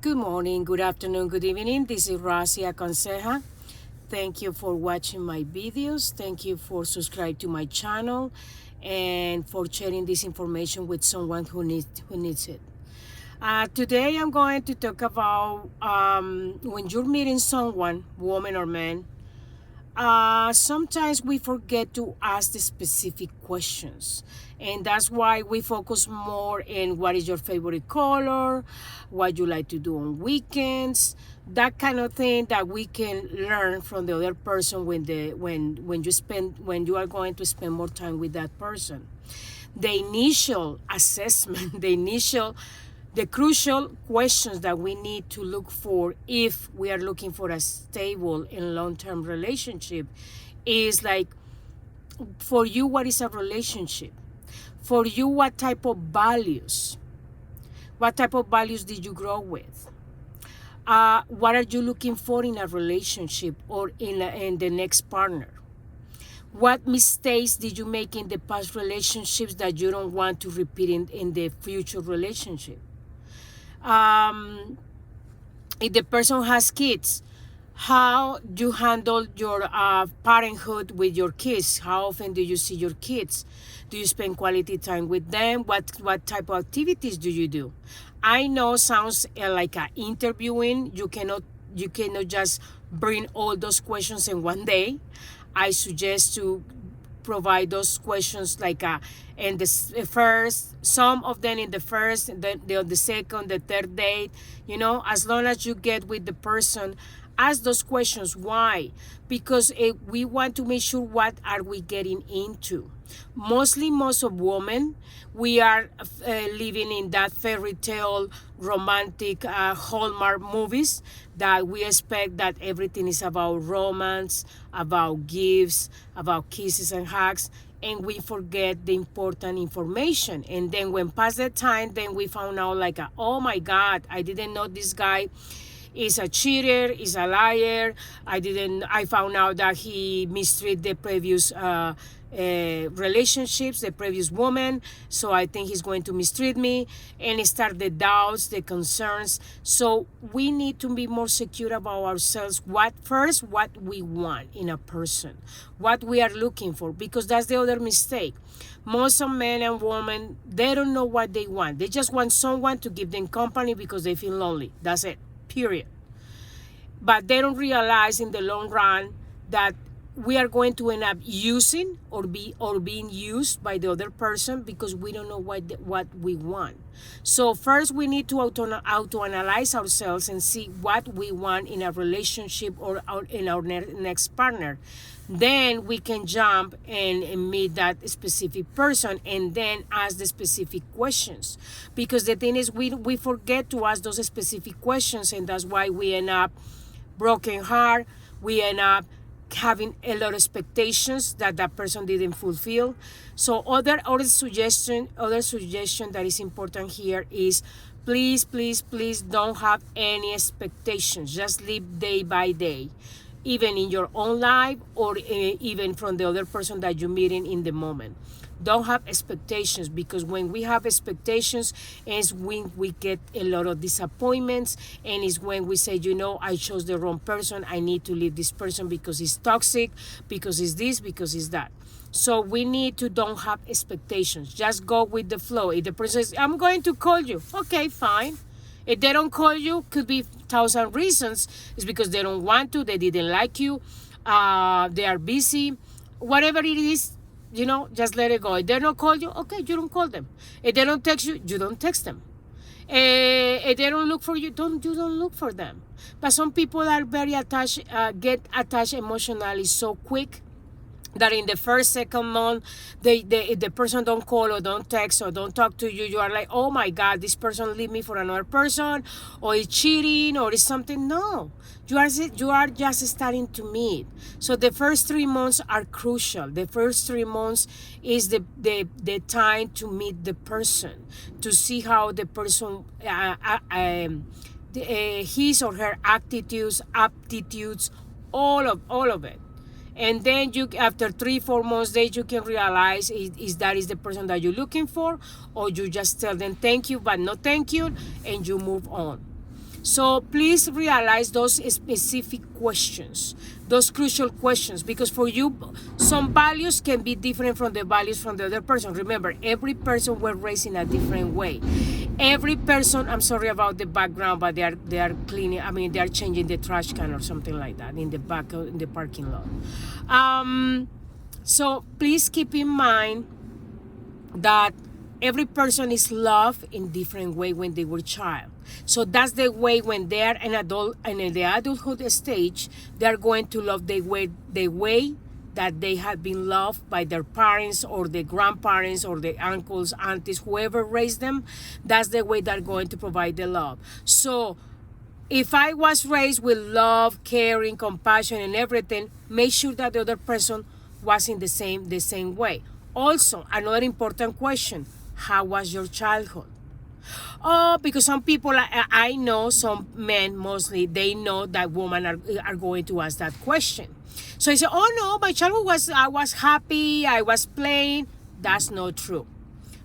Good morning, good afternoon, good evening. This is Racia Conseja. Thank you for watching my videos. Thank you for subscribing to my channel and for sharing this information with someone who needs it. Today I'm going to talk about when you're meeting someone, woman or man, sometimes we forget to ask the specific questions, and that's why we focus more in what is your favorite color, what you like to do on weekends, that kind of thing that we can learn from the other person when you are going to spend more time with that person. The initial assessment, the crucial questions that we need to look for if we are looking for a stable and long-term relationship is like, for you, what is a relationship? For you, what type of values? What type of values did you grow with? What are you looking for in a relationship or in the next partner? What mistakes did you make in the past relationships that you don't want to repeat in the future relationship? If the person has kids, how do you handle your parenthood with your kids? How often do you see your kids? Do you spend quality time with them? What type of activities do you do? I know sounds like an interviewing. You cannot just bring all those questions in one day. I suggest to provide those questions like in the first, some of them in the first, the second, the third date. As long as you get with the person, ask those questions. Why? Because we want to make sure what are we getting into. Most of women, we are living in that fairy tale romantic Hallmark movies that we expect that everything is about romance, about gifts, about kisses and hugs, and we forget the important information. And then when past that time, then we found out like, oh my God, I didn't know this guy is a cheater, is a liar. I found out that he mistreated the previous relationships, the previous woman. So I think he's going to mistreat me, and it start the doubts, the concerns. So we need to be more secure about ourselves. What we want in a person, what we are looking for, because that's the other mistake. Most of men and women, they don't know what they want. They just want someone to give them company because they feel lonely. That's it. Period. But they don't realize in the long run that we are going to end up using or being used by the other person because we don't know what we want. So first we need to auto-analyze ourselves and see what we want in a relationship or in our next partner. Then we can jump and meet that specific person and then ask the specific questions. Because the thing is, we forget to ask those specific questions, and that's why we end up broken heart. We end up having a lot of expectations that person didn't fulfill. So other suggestion that is important here is, please don't have any expectations. Just live day by day, even in your own life or even from the other person that you're meeting in the moment. Don't have expectations, because when we have expectations is when we get a lot of disappointments, and it's when we say, I chose the wrong person. I need to leave this person because he's toxic, because he's this, because he's that. So we need to don't have expectations. Just go with the flow. If the person says, I'm going to call you, okay, fine. If they don't call you, could be 1,000 reasons. It's because they don't want to, they didn't like you, they are busy, whatever it is. Just let it go. If they don't call you, okay, you don't call them. If they don't text you, you don't text them. If they don't look for you, don't look for them. But some people are very attached, get attached emotionally so quick that in the first, second month, if the person don't call or don't text or don't talk to you, you are like, oh my God, this person leave me for another person, or is cheating, or is something. No, you are just starting to meet. So the first 3 months are crucial. The first 3 months is the time to meet the person, to see how the person, his or her attitudes, aptitudes, all of it. And then after 3-4 months days, you can realize is the person that you're looking for, or you just tell them thank you but no thank you, and you move on. So please realize those specific questions, those crucial questions, because for you, some values can be different from the values from the other person. Remember, every person was raised in a different way. Every person, I'm sorry about the background, but they are cleaning. I mean, they are changing the trash can or something like that in the back in the parking lot. So please keep in mind that every person is loved in different way when they were child. So that's the way when they are an adult and in the adulthood stage, they are going to love the way that they have been loved by their parents or the grandparents or the uncles, aunties, whoever raised them. That's the way they're going to provide the love. So if I was raised with love, caring, compassion, and everything, make sure that the other person was in the same way. Also, another important question: how was your childhood? Oh, because some people, I know some men mostly, they know that women are going to ask that question. So I say, oh no, my childhood I was happy, I was playing. That's not true.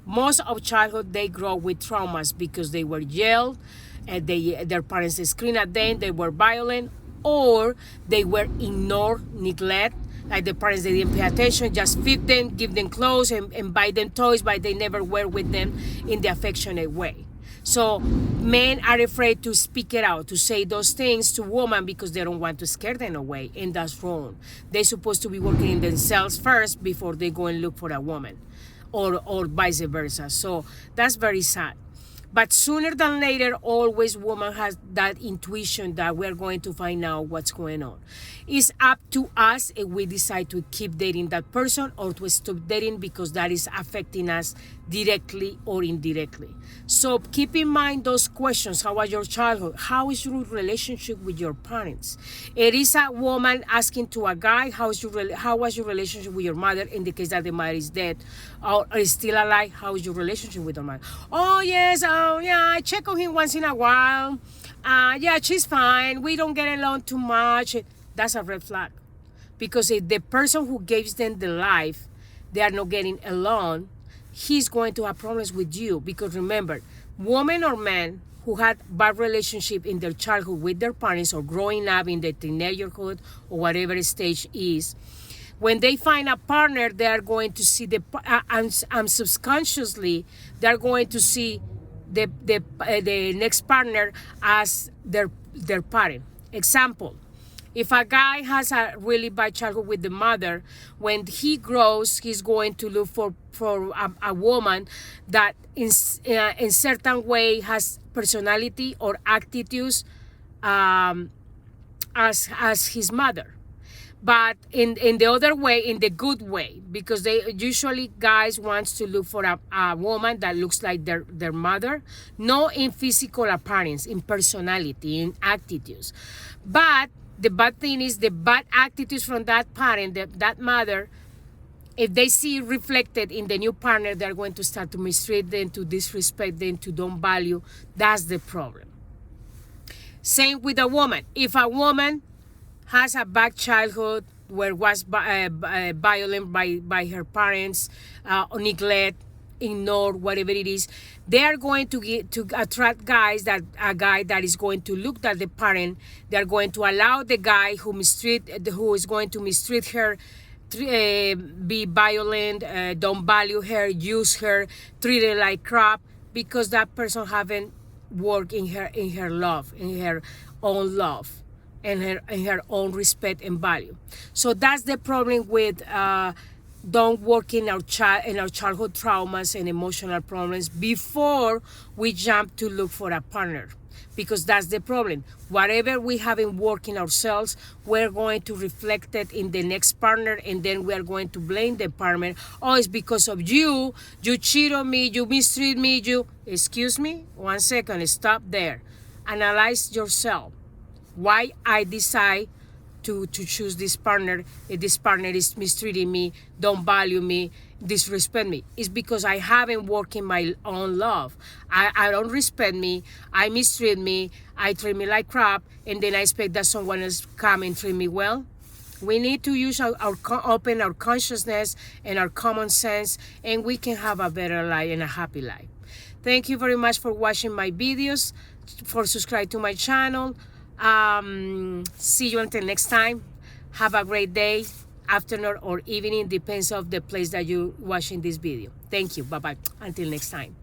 Most of childhood, they grow with traumas because they were yelled, and their parents screamed at them, they were violent, or they were ignored, neglect. Like the parents, they didn't pay attention, just feed them, give them clothes, and buy them toys, but they never were with them in the affectionate way. So men are afraid to speak it out, to say those things to women because they don't want to scare them away, and that's wrong. They're supposed to be working in themselves first before they go and look for a woman, or vice versa. So that's very sad. But sooner than later, always woman has that intuition that we're going to find out what's going on. It's up to us if we decide to keep dating that person or to stop dating because that is affecting us directly or indirectly. So keep in mind those questions. How was your childhood? How is your relationship with your parents? It is a woman asking to a guy, how was your relationship with your mother in the case that the mother is dead or is still alive? How is your relationship with your mother? Oh, yes, yeah, I check on him once in a while. Yeah, she's fine. We don't get along too much. That's a red flag. Because if the person who gives them the life, they are not getting along, he's going to have problems with you. Because remember, women or men who had bad relationship in their childhood with their parents or growing up in the teenagerhood or whatever stage is, when they find a partner, they are going to see subconsciously, they're going to see the next partner as their parent. Example: if a guy has a really bad childhood with the mother, when he grows, he's going to look for a woman that in certain way has personality or attitudes as his mother. But in the other way, in the good way, because they usually guys wants to look for a woman that looks like their mother, not in physical appearance, in personality, in attitudes. But the bad thing is the bad attitudes from that parent, that mother, if they see reflected in the new partner, they're going to start to mistreat them, to disrespect them, to don't value. That's the problem. Same with a woman. If a woman has a bad childhood where was violent by her parents, neglect, ignore, whatever it is, they are going to attract a guy that is going to look at the parent. They are going to allow the guy who is going to mistreat her, be violent, don't value her, use her, treat her like crap, because that person haven't worked in her love, in her own love, and her own respect and value. So that's the problem with don't work in our childhood traumas and emotional problems before we jump to look for a partner, because that's the problem. Whatever we haven't worked in ourselves, we're going to reflect it in the next partner, and then we are going to blame the partner. Oh, it's because of you cheat on me, you mistreat me, excuse me, 1 second, stop there. Analyze yourself. Why I decide to choose this partner, if this partner is mistreating me, don't value me, disrespect me? It's because I haven't worked in my own love. I don't respect me, I mistreat me, I treat me like crap, and then I expect that someone else come and treat me well. We need to use open our consciousness and our common sense, and we can have a better life and a happy life. Thank you very much for watching my videos. for subscribe to my channel. See you until next time. Have a great day, afternoon, or evening, depends of the place that you're watching this video. Thank you. Bye-bye. Until next time.